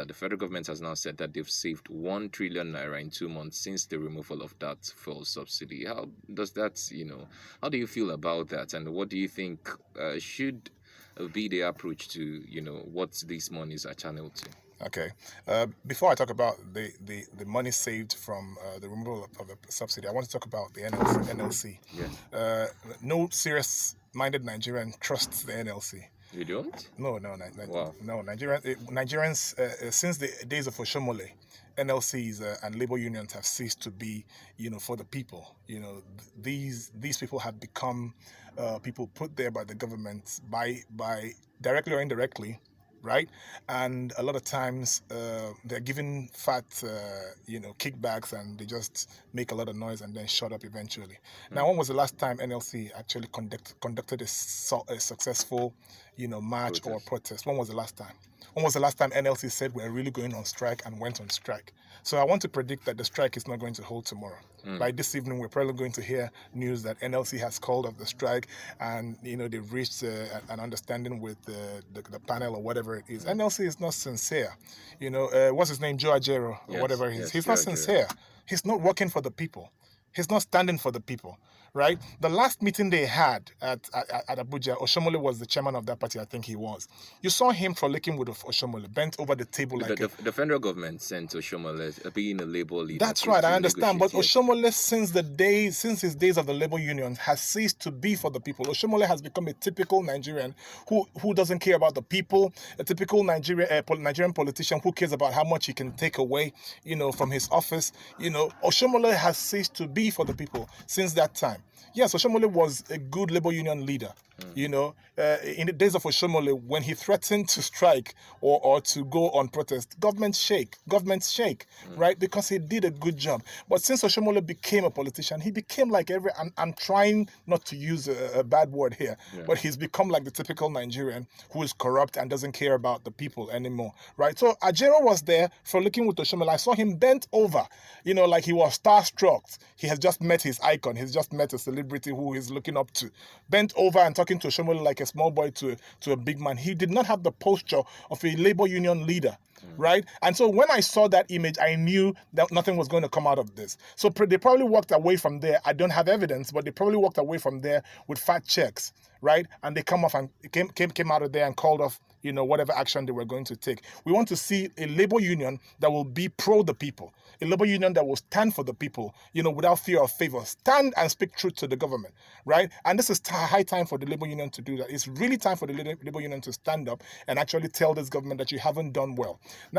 the federal government has now said that they've saved 1 trillion naira in 2 months since the removal of that fuel subsidy. How does that, how do you feel about that? And what do you think should be the approach to, what these monies are channeled to? Okay. Before I talk about the money saved from the removal of the subsidy, I want to talk about the NLC. Yeah. No serious-minded Nigerian trusts the NLC. You don't? No, Wow. no. Nigerians, since the days of Oshomole, NLCs and labor unions have ceased to be, for the people. These people have become people put there by the government by directly or indirectly, right? And a lot of times they're given fat, kickbacks, and they just make a lot of noise and then shut up eventually. Now, when was the last time NLC actually conducted a successful, march or protest? When was the last time? When was the last time NLC said we're really going on strike and went on strike? So I want to predict that the strike is not going to hold tomorrow. By this evening, we're probably going to hear news that NLC has called off the strike, and they've reached an understanding with the panel or whatever it is. NLC is not sincere. What's his name, Joe Ajero or whatever he is. He's not sincere. He's not working for the people. He's not standing for the people, right? The last meeting they had at Abuja, Oshomole was the chairman of that party, I think he was. You saw him frolicking with Oshomole, bent over the table like the federal government sent Oshomole being a labor leader. That's right, I understand. But Oshomole, since his days of the labor union, has ceased to be for the people. Oshomole has become a typical Nigerian who doesn't care about the people, a typical Nigerian politician who cares about how much he can take away, from his office. Oshomole has ceased to be for the people since that time. Yes, Oshomole was a good labor union leader. In the days of Oshomole, when he threatened to strike or to go on protest, governments shake, right? Because he did a good job. But since Oshomole became a politician, he became like I'm trying not to use a bad word here, but he's become like the typical Nigerian who is corrupt and doesn't care about the people anymore, right? So Ajero was there for looking with Oshomole. I saw him bent over, like he was starstruck. He has just met his icon. He's just met a celebrity who he's looking up to. Bent over and talking to Oshomole like a small boy to a big man. He did not have the posture of a labor union leader, right? And so when I saw that image, I knew that nothing was going to come out of this. So they probably walked away from there. I don't have evidence, but they probably walked away from there with fat checks, right? And they came out of there and called off whatever action they were going to take. We want to see a labor union that will be pro the people, a labor union that will stand for the people, without fear of favor, stand and speak truth to the government, right? And this is high time for the labor union to do that. It's really time for the labor union to stand up and actually tell this government that you haven't done well. Now,